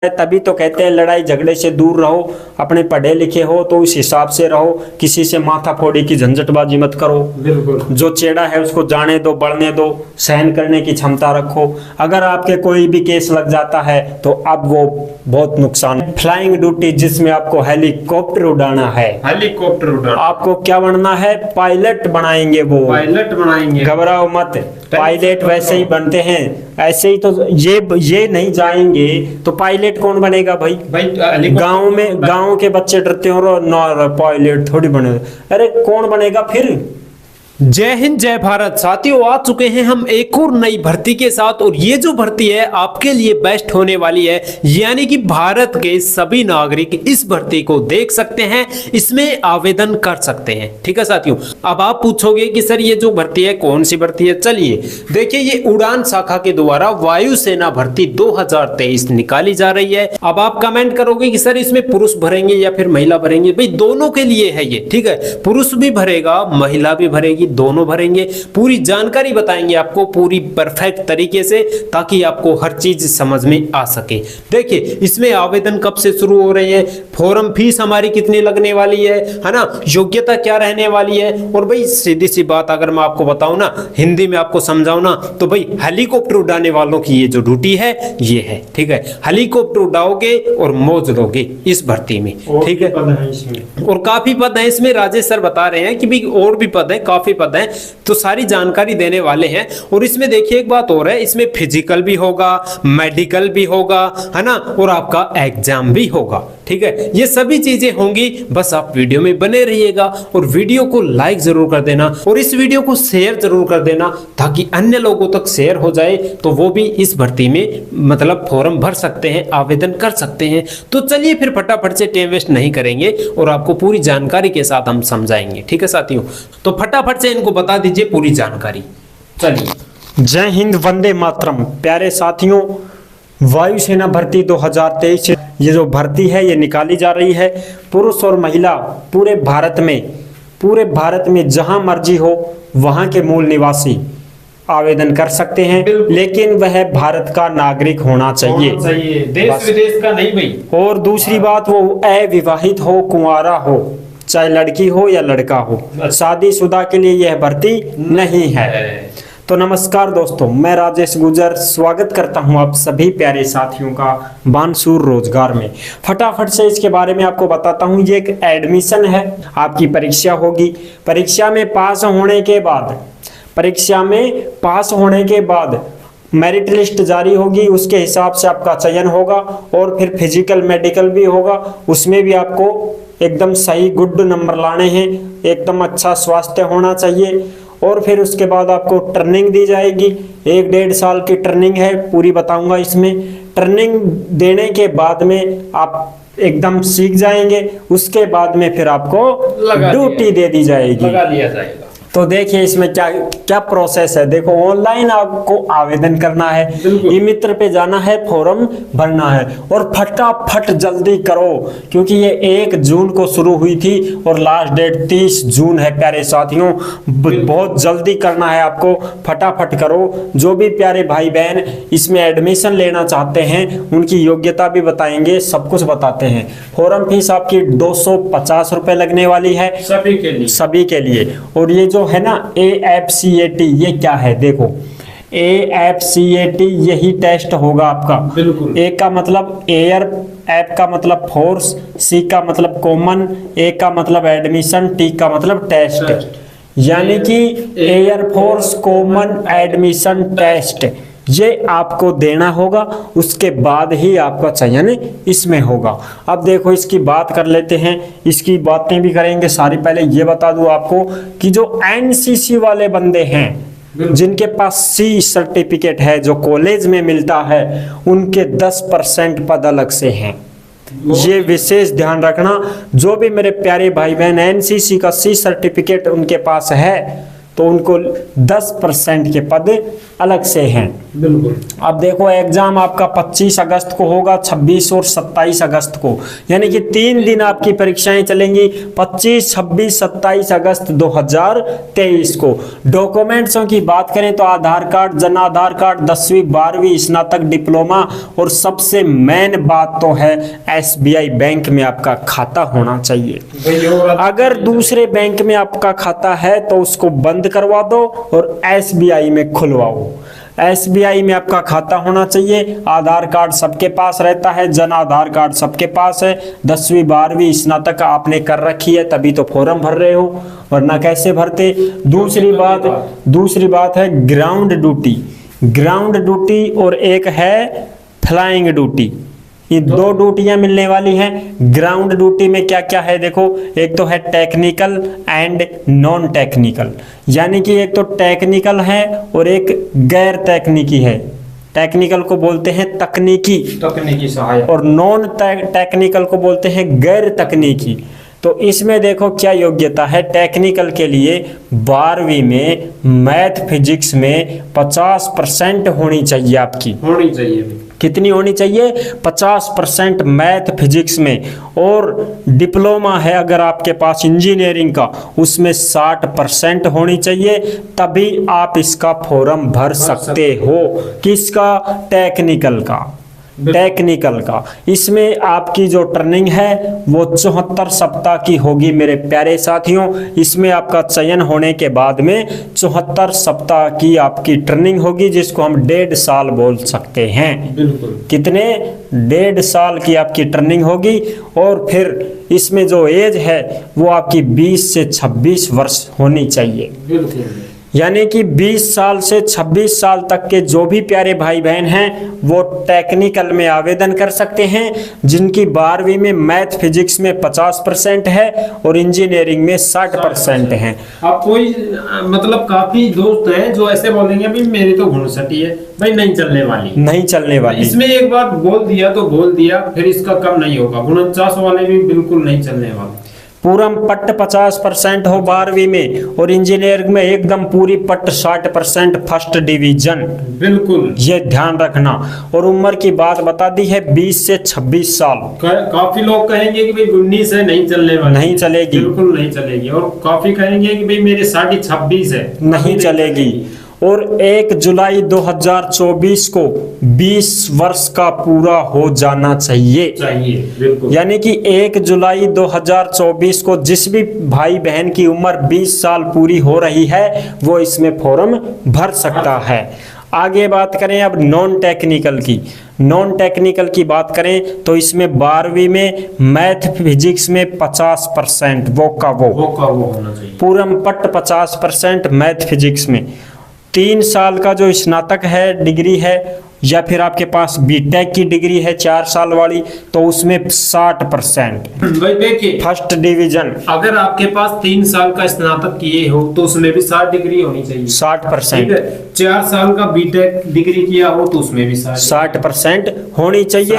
तभी तो कहते हैं लड़ाई झगड़े से दूर रहो, अपने पढ़े लिखे हो तो उस हिसाब से रहो, किसी से माथा फोड़ी की झंझटबाजी मत करो। बिल्कुल। जो चेड़ा है उसको जाने दो, बढ़ने दो, सहन करने की क्षमता रखो। अगर आपके कोई भी केस लग जाता है तो अब वो बहुत नुकसान है। फ्लाइंग ड्यूटी जिसमें आपको हेलीकॉप्टर उड़ाना है, हेलीकॉप्टर उड़ाना, आपको क्या बनना है? पायलट बनाएंगे वो, पायलट बनाएंगे। घबराओ मत, पायलट वैसे ही बनते हैं, ऐसे ही तो ये नहीं जाएंगे तो पायलट कौन बनेगा भाई? गांव के बच्चे डरते हो और पायलट थोड़ी बने, अरे कौन बनेगा फिर? जय हिंद जय भारत साथियों, आ चुके हैं हम एक और नई भर्ती के साथ। और ये जो भर्ती है आपके लिए बेस्ट होने वाली है, यानी कि भारत के सभी नागरिक इस भर्ती को देख सकते हैं, इसमें आवेदन कर सकते हैं। ठीक है साथियों, अब आप पूछोगे कि सर ये जो भर्ती है कौन सी भर्ती है? चलिए देखिए, ये उड़ान शाखा के द्वारा वायुसेना भर्ती 2023 निकाली जा रही है। अब आप कमेंट करोगे कि सर इसमें पुरुष भरेंगे या फिर महिला भरेंगे? भाई दोनों के लिए है ये, ठीक है, पुरुष भी भरेगा महिला भी भरेगी, दोनों भरेंगे। पूरी जानकारी बताएंगे आपको पूरी परफेक्ट तरीके से, ताकि आपको हर चीज समझ में आ सके। देखिए इसमें आवेदन कब से शुरू हो रहे हैं, फॉर्म फीस हमारी कितनी लगने वाली है ना, योग्यता क्या रहने वाली है। और भाई सीधी सी बात अगर मैं आपको बताऊं ना, हिंदी में आपको समझाऊं ना, तो भाई हेलीकॉप्टर उड़ाने वालों की ये जो ड्यूटी है ये है, ठीक है। हेलीकॉप्टर उड़ाओगे और मौज लोगे इस भर्ती में, ठीक है। और काफी पद है इसमें, राजेश सर बता रहे हैं कि भी और भी पद है, काफी पद है, तो सारी जानकारी देने वाले हैं। और इसमें देखिए एक बात और है, इसमें फिजिकल भी होगा, मेडिकल भी होगा, है ना, और आपका एग्जाम भी होगा, ठीक है। ये सभी चीजें होंगी, बस आप वीडियो में बने रहिएगा और वीडियो को लाइक जरूर कर देना और इस वीडियो को शेयर जरूर कर देना, ताकि अन्य लोगों तक शेयर हो जाए तो वो भी इस भर्ती में मतलब फॉर्म भर सकते हैं, आवेदन कर सकते हैं। तो चलिए फिर फटाफट से टाइम वेस्ट नहीं करेंगे और आपको पूरी जानकारी के साथ हम समझाएंगे, ठीक है साथियों। तो फटाफट से इनको बता दीजिए पूरी जानकारी। चलिए, जय हिंद, वंदे मातरम। प्यारे साथियों, वायुसेना भर्ती 2023 ये जो भर्ती है ये निकाली जा रही है। पुरुष और महिला पूरे भारत में जहां मर्जी हो वहां के मूल निवासी आवेदन कर सकते हैं, लेकिन वह भारत का नागरिक होना चाहिए, देश विदेश का नहीं भाई। और दूसरी बात, वो अविवाहित हो, कुंवारा हो, चाहे लड़की हो या लड़का हो, शादीशुदा के लिए यह भर्ती नहीं है। तो नमस्कार दोस्तों, मैं राजेश गुजर स्वागत करता हूं आप सभी प्यारे साथियों का बानसूर रोजगार में। फटाफट से इसके बारे में आपको बताता हूं। ये एक एडमिशन है, आपकी परीक्षा होगी। परीक्षा में पास होने के बाद मेरिट लिस्ट जारी होगी, उसके हिसाब से आपका चयन होगा और फिर फिजिकल मेडिकल भी होगा। उसमें भी आपको एकदम सही गुड नंबर लाने हैं, एकदम अच्छा स्वास्थ्य होना चाहिए। और फिर उसके बाद आपको ट्रेनिंग दी जाएगी, 1-1.5 साल की ट्रेनिंग है, पूरी बताऊंगा इसमें। ट्रेनिंग देने के बाद में आप एकदम सीख जाएंगे, उसके बाद में फिर आपको ड्यूटी दे दी जाएगी, लगा लिया जाएगा। तो देखिए इसमें क्या क्या प्रोसेस है। देखो, ऑनलाइन आपको आवेदन करना है, ई मित्र पे जाना है, फॉर्म भरना है और फटाफट जल्दी करो, क्योंकि ये 1 जून को शुरू हुई थी और लास्ट डेट 30 जून है प्यारे साथियों। बहुत जल्दी करना है आपको, फटाफट करो। जो भी प्यारे भाई बहन इसमें एडमिशन लेना चाहते हैं उनकी योग्यता भी बताएंगे, सब कुछ बताते हैं। फॉर्म फीस आपकी 250 रुपए लगने वाली है सभी के लिए। और ये जो है ना AFCAT, ये क्या है? देखो, AFCAT यही टेस्ट होगा आपका। बिल्कुल। ए का मतलब एयर, एफ का मतलब फोर्स, सी का मतलब कॉमन, ए का मतलब एडमिशन, टी का मतलब टेस्ट, यानी कि air force common admission test ये आपको देना होगा। उसके बाद ही आपका चयन इसमें होगा। अब देखो इसकी बात कर लेते हैं, इसकी बातें भी करेंगे सारी। पहले ये बता दूं आपको कि जो NCC वाले बंदे हैं, जिनके पास C सर्टिफिकेट है जो कॉलेज में मिलता है, उनके 10% पद अलग से हैं। ये विशेष ध्यान रखना। जो भी मेरे प्यारे भाई बहन NCC का C सर्टिफिकेट उनके पास है, तो उनको 10% के पद अलग से हैं। बिल्कुल। अब देखो एग्जाम आपका 25 अगस्त को होगा, 26 और 27 अगस्त को, यानी कि 3 दिन आपकी परीक्षाएं चलेंगी, 25, 26, 27 अगस्त 2023 को। डॉक्यूमेंट्सों की बात करें तो आधार कार्ड, जन आधार कार्ड, 10वीं 12वीं स्नातक डिप्लोमा, और सबसे मेन बात तो है SBI बैंक में आपका खाता होना चाहिए। अगर दूसरे बैंक में आपका खाता है तो उसको बंद करवा दो और SBI में खुलवाओ। SBI में आपका खाता होना चाहिए। आधार कार्ड सबके पास रहता है, जन आधार कार्ड सबके पास है, 10वीं 12वीं स्नातक आपने कर रखी है तभी तो फॉर्म भर रहे हो, वरना कैसे भरते। दूसरी बात है ग्राउंड ड्यूटी और एक है फ्लाइंग ड्यूटी। ये 2 ड्यूटियां मिलने वाली हैं। ग्राउंड ड्यूटी में क्या क्या है देखो, एक तो है टेक्निकल एंड नॉन टेक्निकल, यानी कि एक तो टेक्निकल है और एक गैर तकनीकी है। टेक्निकल को बोलते हैं तकनीकी सहायक, और नॉन टेक्निकल को बोलते हैं गैर तकनीकी। तो इसमें देखो क्या योग्यता है। टेक्निकल के लिए 12वीं में मैथ फिजिक्स में 50% होनी चाहिए आपकी। होनी चाहिए। कितनी होनी चाहिए? 50% मैथ फिजिक्स में। और डिप्लोमा है अगर आपके पास इंजीनियरिंग का, उसमें 60% होनी चाहिए, तभी आप इसका फॉर्म भर सकते हो। किसका? टेक्निकल का। इसमें आपकी जो ट्रेनिंग है वो 74 सप्ताह की होगी मेरे प्यारे साथियों। इसमें आपका चयन होने के बाद में 74 सप्ताह की आपकी ट्रेनिंग होगी, जिसको हम 1.5 साल बोल सकते हैं। बिल्कुल। कितने? 1.5 साल की आपकी ट्रेनिंग होगी। और फिर इसमें जो एज है वो आपकी 20 से 26 वर्ष होनी चाहिए। बिल्कुल। यानी कि 20 साल से 26 साल तक के जो भी प्यारे भाई बहन हैं वो टेक्निकल में आवेदन कर सकते हैं, जिनकी 12वीं में मैथ फिजिक्स में 50% है और इंजीनियरिंग में 60% है। अब कोई मतलब काफी दोस्त हैं जो ऐसे बोलेंगे भाई मेरी तो घुड़सटी है, भाई नहीं चलने वाली। इसमें एक बार बोल दिया तो बोल दिया, फिर इसका कम नहीं होगा। 49 वाले भी बिल्कुल नहीं चलने वाले। पूरा पट 50% हो 12वीं में, और इंजीनियरिंग में एकदम पूरी पट 60% फर्स्ट डिवीजन। बिल्कुल, ये ध्यान रखना। और उम्र की बात बता दी है 20 से 26 साल। काफी लोग कहेंगे कि भाई 19 है नहीं चलने वाली, नहीं चलेगी, बिल्कुल नहीं चलेगी। और काफी कहेंगे कि भाई मेरे 26 है, नहीं चलेगी। और 1 जुलाई 2024 को 20 वर्ष का पूरा हो जाना चाहिए। बिल्कुल। यानी कि 1 जुलाई 2024 को जिस भी भाई बहन की उम्र 20 साल पूरी हो रही है वो इसमें फॉर्म भर सकता है। आगे बात करें अब नॉन टेक्निकल की बात करें तो इसमें 12वीं में मैथ फिजिक्स में 50% वो होना चाहिए। पूरा पट 50% मैथ फिजिक्स में। 3 साल का जो स्नातक है डिग्री है, या फिर आपके पास बीटेक की डिग्री है 4 साल वाली, तो उसमें 60%। भाई देखिए, फर्स्ट डिवीजन। अगर आपके पास 3 साल का स्नातक किए हो तो उसमें भी 60 डिग्री होनी चाहिए, 60%। 4 साल का बीटेक डिग्री किया हो तो उसमें भी 60% होनी चाहिए।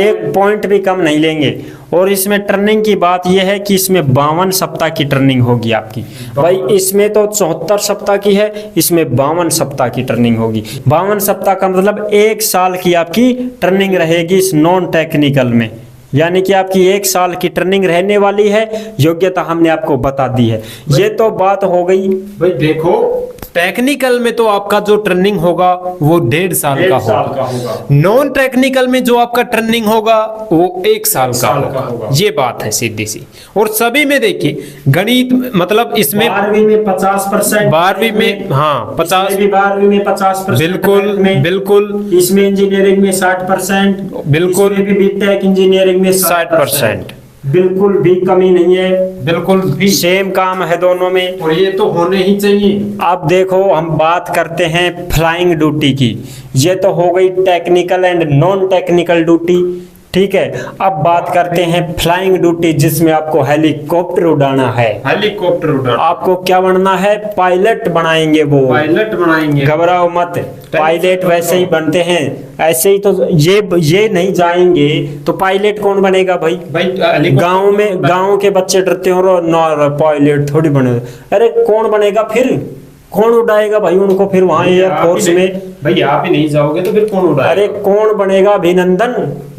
एक पॉइंट भी कम नहीं लेंगे। और इसमें ट्रेनिंग की बात यह है कि इसमें 52 सप्ताह की ट्रेनिंग होगी आपकी। भाई इसमें तो 74 सप्ताह की है, इसमें 52 सप्ताह की ट्रेनिंग होगी। 52 सप्ताह का मतलब 1 साल की आपकी ट्रेनिंग रहेगी इस नॉन टेक्निकल में। यानी कि आपकी 1 साल की ट्रेनिंग रहने वाली है। योग्यता हमने आपको बता दी है। ये तो बात हो गई। भाई देखो, टेक्निकल में तो आपका जो ट्रेनिंग होगा वो 1.5 साल का होगा। नॉन टेक्निकल में जो आपका ट्रेनिंग होगा वो 1 साल का होगा। ये बात है सीधी सी। और सभी में देखिए गणित, मतलब इसमें 12वीं में 50%, 12वीं में 50, 12वीं में 50%, बिल्कुल। इसमें इंजीनियरिंग में 60%, बिल्कुल। इसमें भी बीटेक इंजीनियरिंग में 60%। बिल्कुल भी कमी नहीं है, बिल्कुल भी सेम काम है दोनों में, और ये तो होने ही चाहिए। अब देखो हम बात करते हैं फ्लाइंग ड्यूटी की। ये तो हो गई technical and non technical duty, ठीक है। अब बात करते हैं फ्लाइंग ड्यूटी, जिसमें आपको हेलीकॉप्टर उड़ाना है। हेलीकॉप्टर उड़ाना, आपको क्या बनना है? पायलट बनाएंगे वो, पायलट बनाएंगे। घबराओ मत, पायलट वैसे ही बनते हैं। ऐसे ही तो ये नहीं जाएंगे तो पायलट कौन बनेगा भाई? गांव के बच्चे डरते हो, पायलट थोड़ी बने। अरे कौन बनेगा फिर? कौन उड़ाएगा भाई उनको फिर वहां एयरफोर्स में? भाई आप ही नहीं जाओगे तो फिर कौन उड़ाएगा? अरे कौन बनेगा अभिनंदन?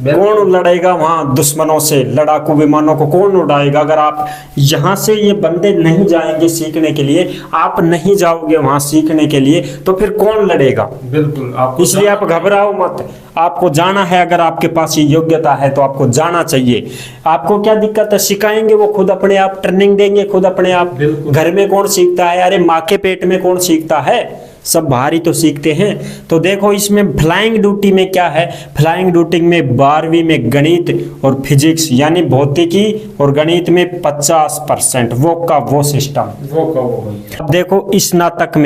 कौन लड़ेगा वहां दुश्मनों से? लड़ाकू विमानों को कौन उड़ाएगा? अगर आप यहाँ से ये बंदे नहीं जाएंगे सीखने के लिए, आप नहीं जाओगे वहां सीखने के लिए, तो फिर कौन लड़ेगा? बिल्कुल। इसलिए आप घबराओ मत, आपको जाना है। अगर आपके पास ये योग्यता है तो आपको जाना चाहिए। आपको क्या दिक्कत है? सिखाएंगे वो खुद अपने आप, ट्रेनिंग देंगे खुद अपने आप। घर में कौन सीखता है? अरे माँ के पेट में कौन सीखता है? सब बाहर ही तो सीखते हैं। तो देखो इसमें फ्लाइंग ड्यूटी में क्या है, फ्लाइंग ड्यूटी में 12वीं में गणित और फिजिक्स यानी भौतिकी और गणित में 50% वो का वो सिस्टम। अब देखो स्नातक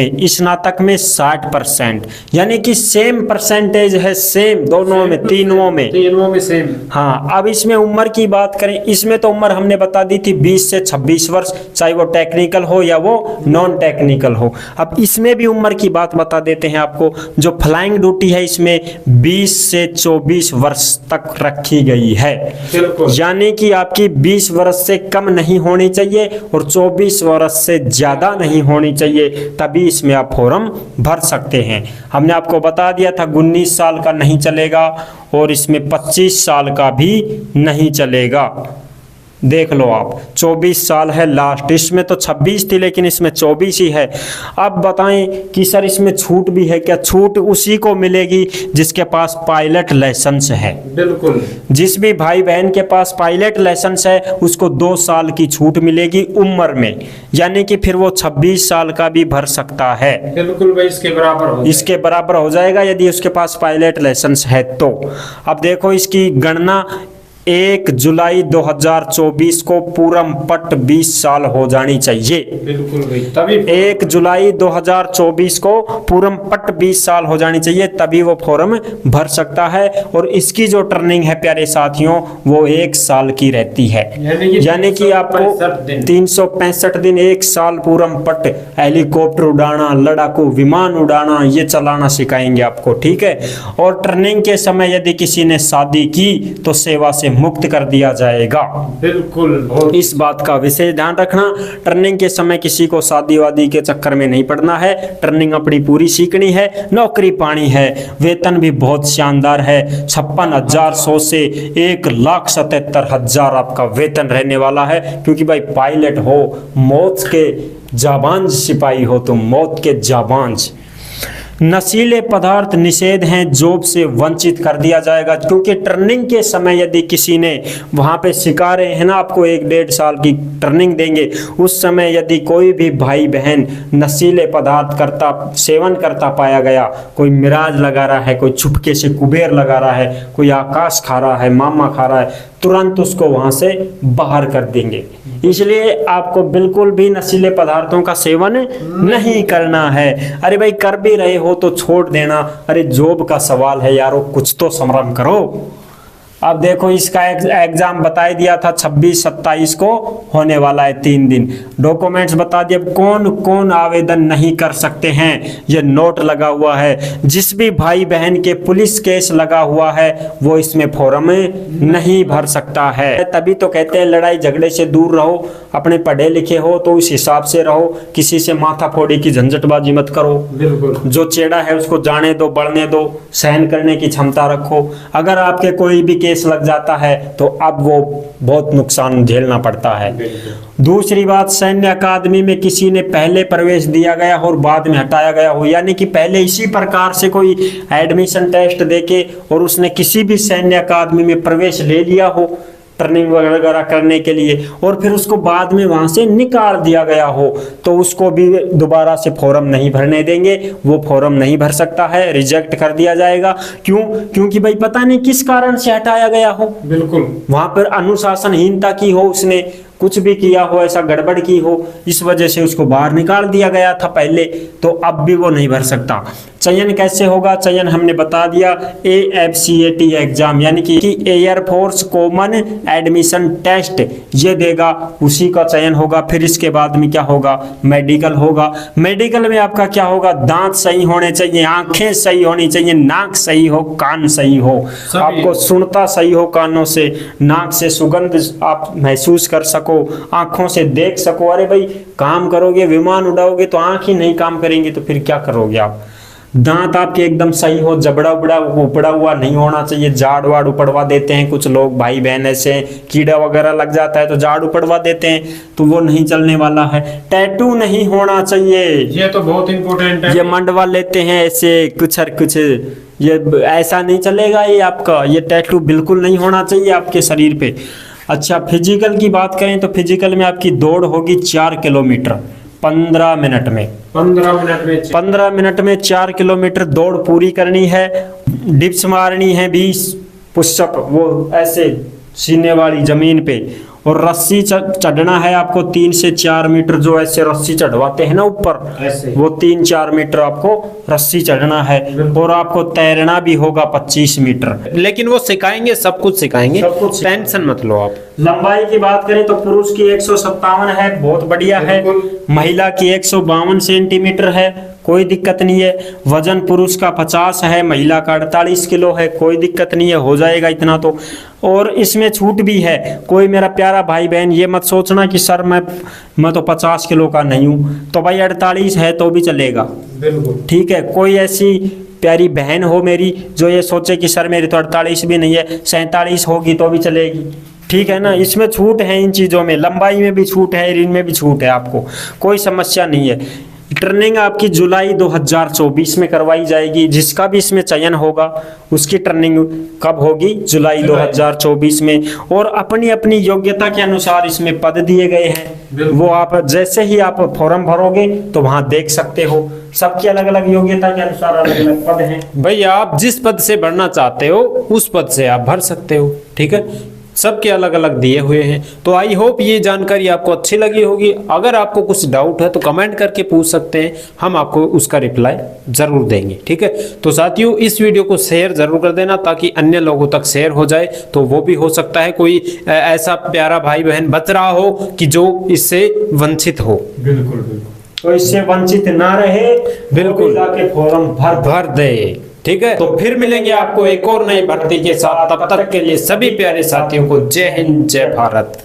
में 60% यानी कि सेम परसेंटेज है, सेम दोनों में, तीनों में सेम। हाँ। अब इसमें उम्र की बात करें, इसमें तो उम्र हमने बता दी थी 20 से 26 वर्ष, चाहे वो टेक्निकल हो या वो नॉन टेक्निकल हो। अब इसमें भी उम्र की बात बता देते हैं आपको। जो फ्लाइंग ड्यूटी है इसमें 20 से 24 वर्ष तक रखी गई है, यानी कि आपकी 20 वर्ष से कम नहीं होनी चाहिए और 24 वर्ष से ज्यादा नहीं होनी चाहिए, तभी इसमें आप फॉर्म भर सकते हैं। हमने आपको बता दिया था 19 साल का नहीं चलेगा और इसमें 25 साल का भी नहीं चलेगा। देख लो आप, 24 साल है लास्ट, इसमें तो 26 थी लेकिन इसमें 24 ही है। अब बताएं कि सर इसमें छूट भी है क्या? छूट उसी को मिलेगी जिसके पास पायलट लाइसेंस है। बिल्कुल। जिस भी भाई बहन के पास पायलट लाइसेंस है उसको 2 साल की छूट मिलेगी उम्र में, यानी कि फिर वो 26 साल का भी भर सकता है। बिल्कुल भाई, इसके बराबर हो जाएगा यदि उसके पास पायलट लाइसेंस है तो। अब देखो इसकी गणना 1 जुलाई 2024 को पूरम पट 20 साल हो जानी चाहिए। बिल्कुल भाई, तभी 1 जुलाई 2024 को पूरम पट 20 साल हो जानी चाहिए, तभी वो फॉर्म भर सकता है। और इसकी जो ट्रेनिंग है प्यारे साथियों वो 1 साल की रहती है, यानी कि आपको 365 दिन 1 साल पूरम पट हेलीकॉप्टर उड़ाना, लड़ाकू विमान उड़ाना, ये चलाना सिखाएंगे आपको, ठीक है। और ट्रेनिंग के समय यदि किसी ने शादी की तो सेवा से मुक्त कर दिया जाएगा। बिल्कुल, इस बात का विशेष ध्यान रखना। ट्रेनिंग के समय किसी को शादी वादी के चक्कर में नहीं पड़ना है, ट्रेनिंग अपनी पूरी सीखनी है, नौकरी पानी है। वेतन भी बहुत शानदार है, 56,100 से 1,77,000 आपका वेतन रहने वाला है। क्योंकि भाई पायलट हो, मौत के जाबांज सिपाही हो, तो मौत के जाबांज। नशीले पदार्थ निषेध हैं, जॉब से वंचित कर दिया जाएगा। क्योंकि ट्रेनिंग के समय यदि किसी ने वहाँ पे सिखा रहे हैं ना, आपको 1-1.5 साल की ट्रेनिंग देंगे, उस समय यदि कोई भी भाई बहन नशीले पदार्थ सेवन करता पाया गया, कोई मिराज लगा रहा है, कोई चुपके से कुबेर लगा रहा है, कोई आकाश खा रहा है, मामा खा रहा है, तुरंत उसको वहाँ से बाहर कर देंगे। इसलिए आपको बिल्कुल भी नशीले पदार्थों का सेवन नहीं करना है। अरे भाई कर भी रहे हो तो छोड़ देना। अरे जॉब का सवाल है यारो, कुछ तो संभ्रम करो। अब देखो इसका एग्जाम बता दिया था 26-27 को होने वाला है, 3 दिन। डॉक्यूमेंट्स बता दिए। कौन कौन आवेदन नहीं कर सकते हैं, ये नोट लगा हुआ है। जिस भी भाई बहन के पुलिस केस लगा हुआ है वो इसमें फॉर्म नहीं भर सकता है। तभी तो कहते हैं लड़ाई झगड़े से दूर रहो, अपने पढ़े लिखे हो तो उस हिसाब से रहो, किसी से माथा फोड़ी की झंझटबाजी मत करो। बिल्कुल, जो चेड़ा है उसको जाने दो, बढ़ने दो, सहन करने की क्षमता रखो। अगर आपके कोई भी केस लग जाता है तो अब वो बहुत नुकसान झेलना पड़ता है। दूसरी बात, सैन्य अकादमी में किसी ने पहले प्रवेश दिया गया और बाद में हटाया गया हो, यानी कि पहले इसी प्रकार से कोई एडमिशन टेस्ट देके और उसने किसी भी सैन्य अकादमी में प्रवेश ले लिया हो ट्रेनिंग वगैरह करने के लिए, और फिर उसको बाद में वहां से निकाल दिया गया हो, तो उसको भी दोबारा से फॉर्म नहीं भरने देंगे। वो फॉर्म नहीं भर सकता है, रिजेक्ट कर दिया जाएगा। क्यों? क्योंकि भाई पता नहीं किस कारण से हटाया गया हो। बिल्कुल, वहां पर अनुशासनहीनता की हो, उसने कुछ भी किया हो, ऐसा गड़बड़ की हो, इस वजह से उसको बाहर निकाल दिया गया था पहले, तो अब भी वो नहीं भर सकता। चयन कैसे होगा? चयन हमने बता दिया, AFCAT एग्जाम यानी कि एयरफोर्स कॉमन एडमिशन टेस्ट ये देगा, उसी का चयन होगा। फिर इसके बाद में क्या होगा? मेडिकल होगा। मेडिकल में आपका क्या होगा? दांत सही होने चाहिए, आंखें सही होनी चाहिए, नाक सही हो, कान सही हो, आपको सुनता सही हो कानों से, नाक से सुगंध आप महसूस कर सको, आंखों से देख सको। अरे भाई काम करोगे, विमान उड़ाओगे तो आंख ही नहीं काम करेंगे तो फिर क्या करोगे आप? दांत आपके एकदम सही हो, जबड़ा उपड़ा हुआ नहीं होना चाहिए। झाड़ वाड़ उपड़वा देते हैं कुछ लोग, भाई बहन ऐसे, कीड़ा वगैरह लग जाता है तो झाड़ उपड़वा देते हैं, तो वो नहीं चलने वाला है। टैटू नहीं होना चाहिए, ये तो बहुत इंपॉर्टेंट है। ये मंडवा लेते हैं ऐसे कुछ और कुछ, ये ऐसा नहीं चलेगा। ये आपका ये टैटू बिल्कुल नहीं होना चाहिए आपके शरीर पे। अच्छा, फिजिकल की बात करें तो फिजिकल में आपकी दौड़ होगी 4 किलोमीटर 15 मिनट में। 15 मिनट में 4 किलोमीटर दौड़ पूरी करनी है। डिप्स मारनी है 20 पुशअप, वो ऐसे सीने वाली जमीन पे। और रस्सी चढ़ना है आपको 3 से 4 मीटर, जो ऐसे रस्सी चढ़वाते हैं ना ऊपर, वो 3-4 मीटर आपको रस्सी चढ़ना है। और आपको तैरना भी होगा 25 मीटर। लेकिन वो सिखाएंगे, सब कुछ सिखाएंगे, टेंशन मत लो आप। लंबाई की बात करें तो पुरुष की 157 है, बहुत बढ़िया है। महिला की 152 सेंटीमीटर है, कोई दिक्कत नहीं है। वजन पुरुष का 50 है, महिला का 48 किलो है, कोई दिक्कत नहीं है, हो जाएगा इतना तो। और इसमें छूट भी है। कोई मेरा प्यारा भाई बहन ये मत सोचना कि सर मैं तो 50 किलो का नहीं हूँ, तो भाई 48 है तो भी चलेगा, बिल्कुल ठीक है। कोई ऐसी प्यारी बहन हो मेरी जो ये सोचे कि सर मेरी तो 48 भी नहीं है, 47 होगी तो भी चलेगी, ठीक है ना। इसमें छूट है, इन चीज़ों में, लंबाई में भी छूट है, इनमें भी छूट है, आपको कोई समस्या नहीं है। ट्रेनिंग आपकी जुलाई 2024 में करवाई जाएगी। जिसका भी इसमें चयन होगा उसकी ट्रेनिंग कब होगी? जुलाई 2024 में। और अपनी अपनी योग्यता के अनुसार इसमें पद दिए गए हैं, वो आप जैसे ही आप फॉर्म भरोगे तो वहां देख सकते हो। सबकी अलग अलग योग्यता के अनुसार अलग अलग पद हैं। भाई आप जिस पद से भरना चाहते हो उस पद से आप भर सकते हो, ठीक है। सबके अलग अलग दिए हुए हैं। तो आई होप ये जानकारी आपको अच्छी लगी होगी। अगर आपको कुछ डाउट है तो कमेंट करके पूछ सकते हैं, हम आपको उसका रिप्लाई जरूर देंगे, ठीक है। तो साथियों इस वीडियो को शेयर जरूर कर देना ताकि अन्य लोगों तक शेयर हो जाए, तो वो भी हो सकता है कोई ऐसा प्यारा भाई बहन बच रहा हो कि जो इससे वंचित हो। बिल्कुल बिल्कुल, तो इससे वंचित ना रहे, बिल्कुल जाके फॉर्म भर दे, ठीक है। तो फिर मिलेंगे आपको एक और नई भर्ती के साथ। तब तक के लिए सभी प्यारे साथियों को जय हिंद, जय भारत।